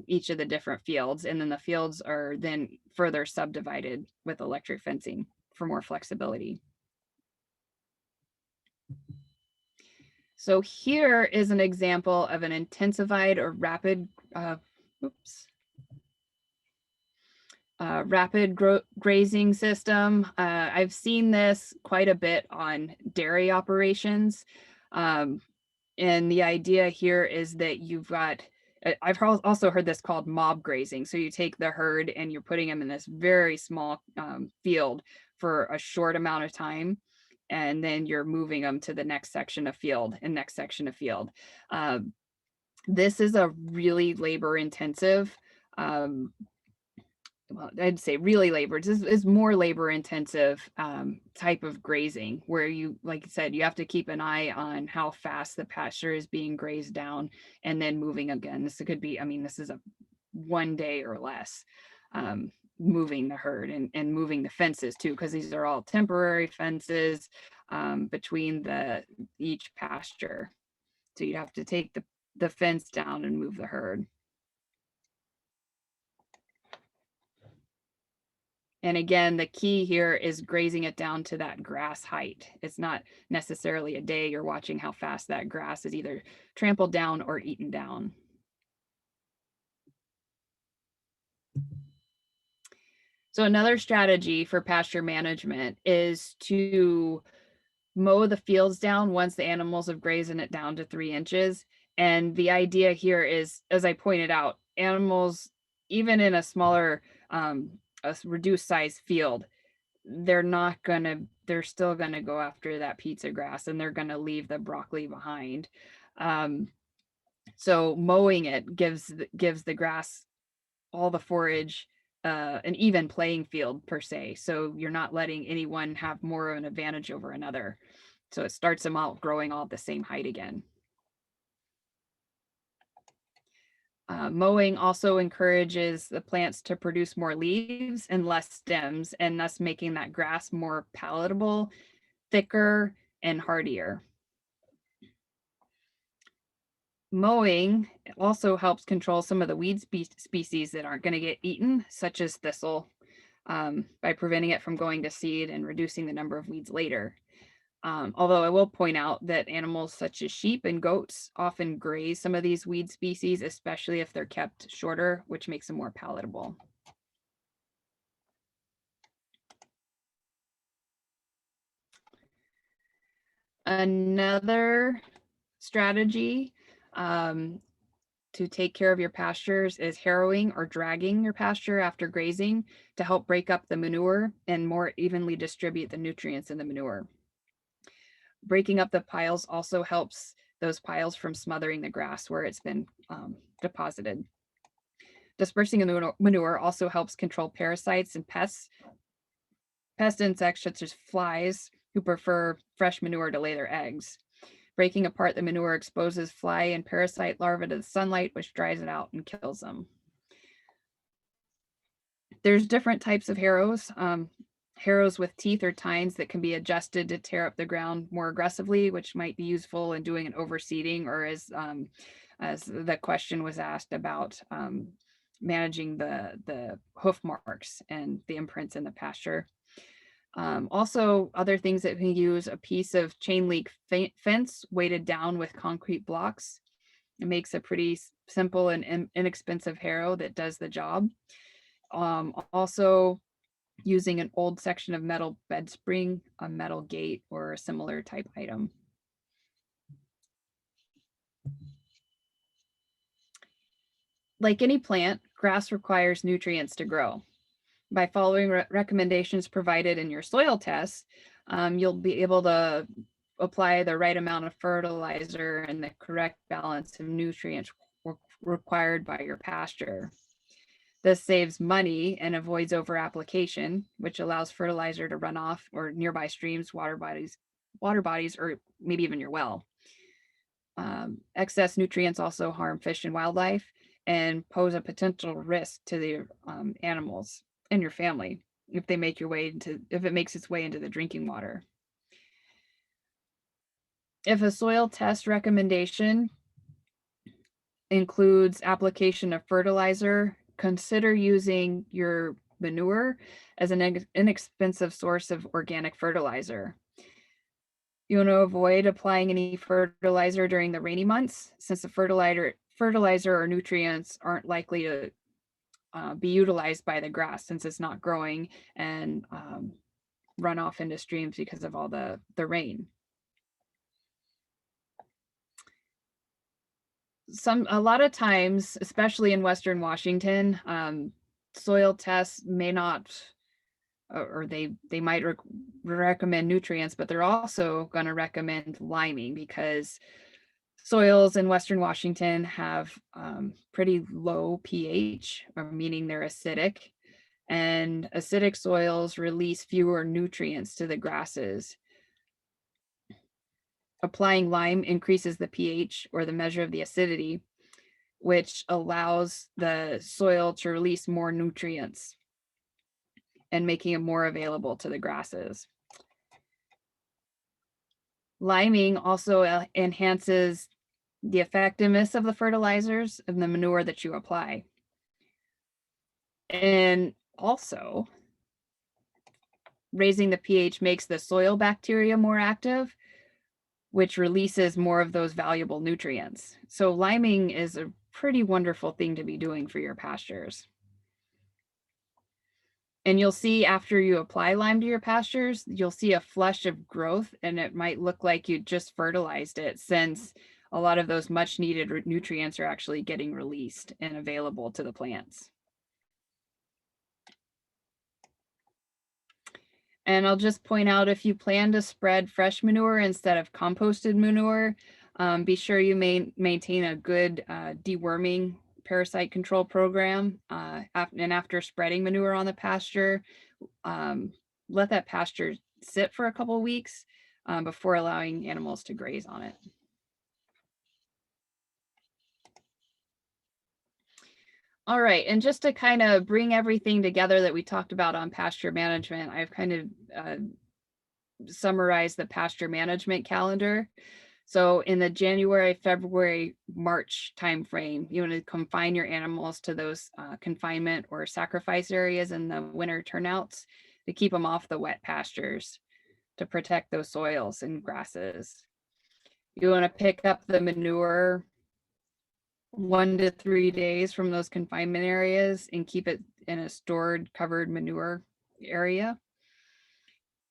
each of the different fields. And then the fields are then further subdivided with electric fencing for more flexibility. So here is an example of an intensified or rapid grazing system. I've seen this quite a bit on dairy operations. And the idea here is that you've got, I've also heard this called mob grazing. So you take the herd and you're putting them in this very small field for a short amount of time, and then you're moving them to the next section of field and next section of field. This is a really labor intensive, well, I'd say really labor. This is more labor intensive type of grazing where you, like I said, you have to keep an eye on how fast the pasture is being grazed down and then moving again. This could be, I mean, this is a 1 day or less. Moving the herd and moving the fences too, because these are all temporary fences between each pasture. So you have to take the fence down and move the herd. And again, the key here is grazing it down to that grass height. It's not necessarily a day. You're watching how fast that grass is either trampled down or eaten down. So another strategy for pasture management is to mow the fields down once the animals have grazed it down to 3 inches. And the idea here is, as I pointed out, animals, even in a smaller, a reduced size field, they're still gonna go after that pizza grass and they're gonna leave the broccoli behind. So mowing it gives the grass all the forage, an even playing field per se. So you're not letting anyone have more of an advantage over another. So it starts them out growing all at the same height again. Mowing also encourages the plants to produce more leaves and less stems, and thus making that grass more palatable, thicker, and hardier. Mowing also helps control some of the weed species that aren't going to get eaten, such as thistle, by preventing it from going to seed and reducing the number of weeds later. Although I will point out that animals such as sheep and goats often graze some of these weed species, especially if they're kept shorter, which makes them more palatable. Another strategy to take care of your pastures is harrowing or dragging your pasture after grazing to help break up the manure and more evenly distribute the nutrients in the manure. Breaking up the piles also helps those piles from smothering the grass where it's been deposited. Dispersing the manure also helps control parasites and pests. Pest insects such as flies who prefer fresh manure to lay their eggs. Breaking apart the manure exposes fly and parasite larvae to the sunlight, which dries it out and kills them. There's different types of harrows. Harrows with teeth or tines that can be adjusted to tear up the ground more aggressively, which might be useful in doing an overseeding, or as the question was asked about managing the hoof marks and the imprints in the pasture. Also, other things that we use, a piece of chain link fence weighted down with concrete blocks. It makes a pretty simple and inexpensive harrow that does the job. Also, using an old section of metal bed spring, a metal gate, or a similar type item. Like any plant, grass requires nutrients to grow. By following recommendations provided in your soil tests, you'll be able to apply the right amount of fertilizer and the correct balance of nutrients required by your pasture. This saves money and avoids over application, which allows fertilizer to run off or nearby streams, water bodies, or maybe even your well. Excess nutrients also harm fish and wildlife and pose a potential risk to the animals in your family if it makes its way into the drinking water. If a soil test recommendation includes application of fertilizer, consider using your manure as an inexpensive source of organic fertilizer. You want to avoid applying any fertilizer during the rainy months, since the fertilizer or nutrients aren't likely to be utilized by the grass, since it's not growing and run off into streams because of all the rain. A lot of times, especially in Western Washington, soil tests may not, or they might recommend nutrients, but they're also going to recommend liming because soils in Western Washington have pretty low pH, meaning they're acidic, and acidic soils release fewer nutrients to the grasses. Applying lime increases the pH, or the measure of the acidity, which allows the soil to release more nutrients and making it more available to the grasses. Liming also enhances the effectiveness of the fertilizers and the manure that you apply. And also, raising the pH makes the soil bacteria more active, which releases more of those valuable nutrients. So liming is a pretty wonderful thing to be doing for your pastures. And you'll see after you apply lime to your pastures, you'll see a flush of growth, and it might look like you just fertilized it, since a lot of those much needed nutrients are actually getting released and available to the plants. And I'll just point out, if you plan to spread fresh manure instead of composted manure, be sure you maintain a good deworming parasite control program. And after spreading manure on the pasture, let that pasture sit for a couple of weeks before allowing animals to graze on it. All right, and just to kind of bring everything together that we talked about on pasture management, I've kind of summarized the pasture management calendar. So in the January, February, March timeframe, you want to confine your animals to those confinement or sacrifice areas in the winter turnouts to keep them off the wet pastures to protect those soils and grasses. You want to pick up the manure 1 to 3 days from those confinement areas and keep it in a stored, covered manure area.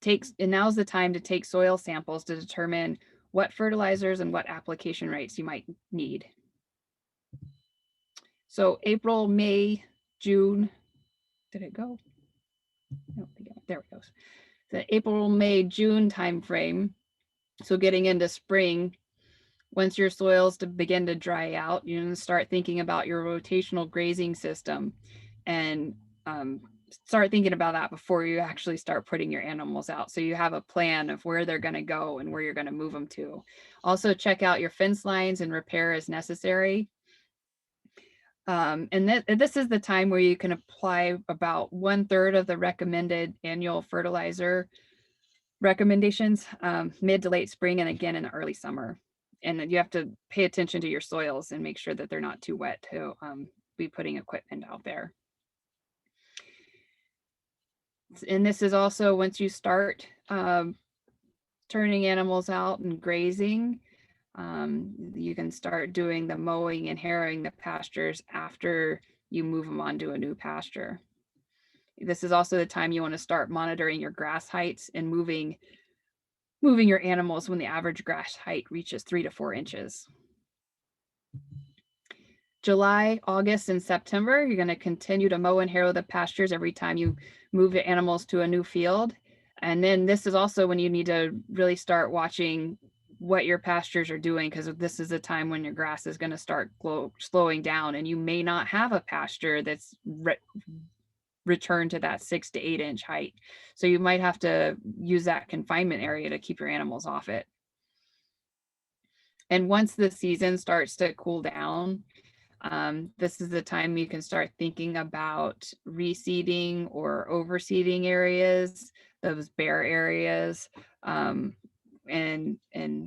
And now's the time to take soil samples to determine what fertilizers and what application rates you might need. So April, May, June, did it go? No, there it goes. The April, May, June timeframe. So getting into spring, once your soils begin to dry out, you're going to start thinking about your rotational grazing system and start thinking about that before you actually start putting your animals out. So you have a plan of where they're going to go and where you're going to move them to. Also check out your fence lines and repair as necessary. And this is the time where you can apply about 1/3 of the recommended annual fertilizer recommendations, mid to late spring and again in the early summer. And you have to pay attention to your soils and make sure that they're not too wet to be putting equipment out there. And this is also once you start turning animals out and grazing, you can start doing the mowing and harrowing the pastures after you move them onto a new pasture. This is also the time you want to start monitoring your grass heights and moving your animals when the average grass height reaches 3 to 4 inches. July, August, and September, you're going to continue to mow and harrow the pastures every time you move the animals to a new field. And then this is also when you need to really start watching what your pastures are doing, because this is a time when your grass is going to start slowing down and you may not have a pasture that's return to that 6 to 8 inch height. So you might have to use that confinement area to keep your animals off it. And once the season starts to cool down, this is the time you can start thinking about reseeding or overseeding areas, those bare areas, and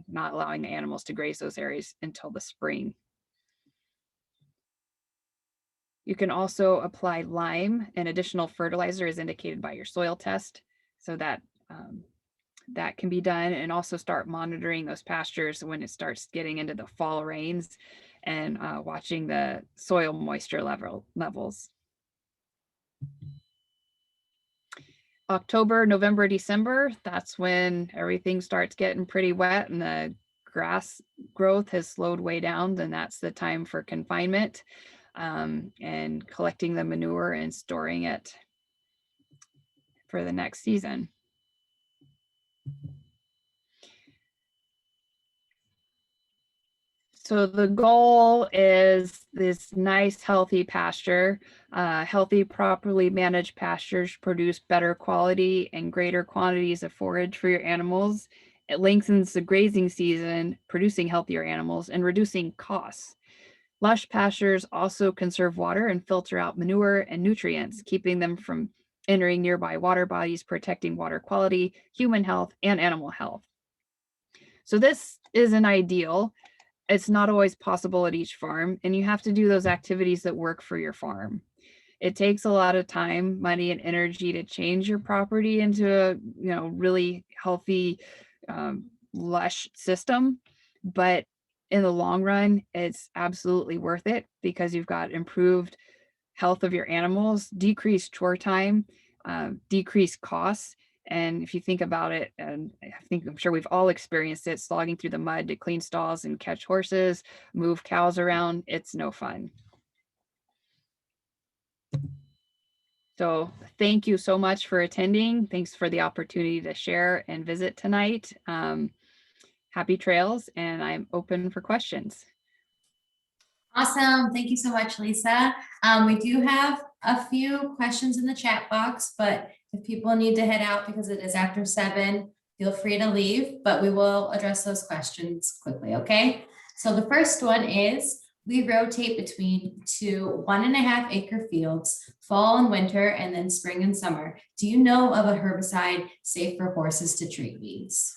not allowing the animals to graze those areas until the spring. You can also apply lime and additional fertilizer as indicated by your soil test, so that that can be done, and also start monitoring those pastures when it starts getting into the fall rains and watching the soil moisture levels. October, November, December, that's when everything starts getting pretty wet and the grass growth has slowed way down. Then that's the time for confinement. And collecting the manure and storing it for the next season. So the goal is this nice, healthy pasture. Healthy, properly managed pastures produce better quality and greater quantities of forage for your animals. It lengthens the grazing season, producing healthier animals and reducing costs. Lush pastures also conserve water and filter out manure and nutrients, keeping them from entering nearby water bodies, protecting water quality, human health, and animal health. So this is an ideal. It's not always possible at each farm, and you have to do those activities that work for your farm. It takes a lot of time, money, and energy to change your property into a really healthy, lush system, but in the long run, it's absolutely worth it because you've got improved health of your animals, decreased chore time, decreased costs. And if you think about it, and I'm sure we've all experienced it, slogging through the mud to clean stalls and catch horses, move cows around, it's no fun. So thank you so much for attending. Thanks for the opportunity to share and visit tonight. Happy trails, and I'm open for questions. Awesome. Thank you so much, Lisa. We do have a few questions in the chat box, but if people need to head out because it is after 7, feel free to leave, but we will address those questions quickly, okay? So the first one is, We rotate between 2 1.5 acre fields, fall and winter, and then spring and summer. Do you know of a herbicide safe for horses to treat weeds?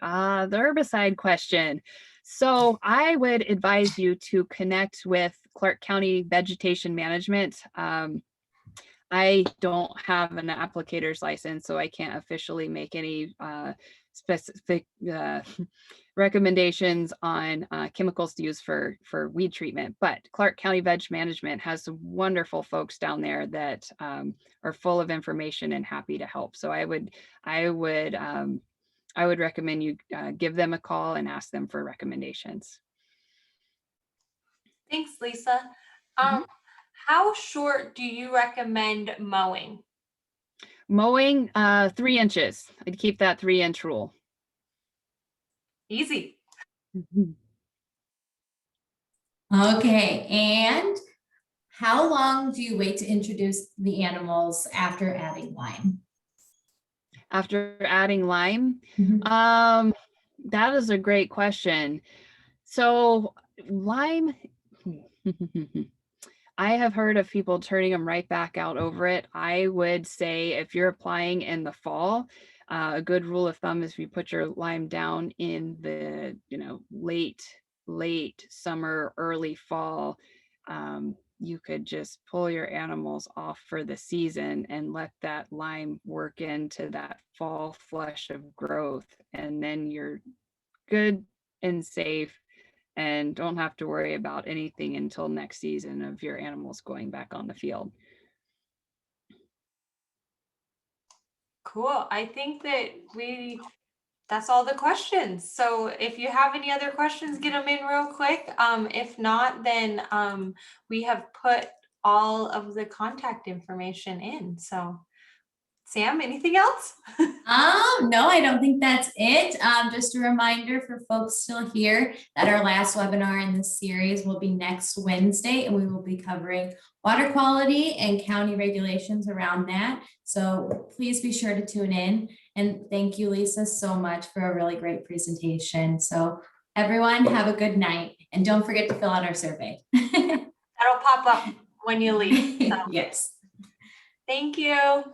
The herbicide question. So I would advise you to connect with Clark County Vegetation Management. I don't have an applicator's license, so I can't officially make any specific recommendations on chemicals to use for weed treatment. But Clark County Veg Management has some wonderful folks down there that are full of information and happy to help. So I would recommend you give them a call and ask them for recommendations. Thanks, Lisa. Mhm. How short do you recommend mowing? Mowing 3 inches. I'd keep that 3-inch rule. Easy. Okay, and how long do you wait to introduce the animals after adding lime? After adding lime, that is a great question. So lime, I have heard of people turning them right back out over it. I would say if you're applying in the fall, a good rule of thumb is if you put your lime down in the, late summer, early fall, you could just pull your animals off for the season and let that lime work into that fall flush of growth. And then you're good and safe and don't have to worry about anything until next season of your animals going back on the field. Cool. I think that that's all the questions. So if you have any other questions, get them in real quick. If not, then we have put all of the contact information in. So Sam, anything else? No, I don't think that's it. Just a reminder for folks still here that our last webinar in this series will be next Wednesday, and we will be covering water quality and county regulations around that. So please be sure to tune in. And thank you, Lisa, so much for a really great presentation. So everyone have a good night, and don't forget to fill out our survey. That'll pop up when you leave. So. Yes. Thank you.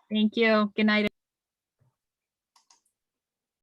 Thank you. Good night,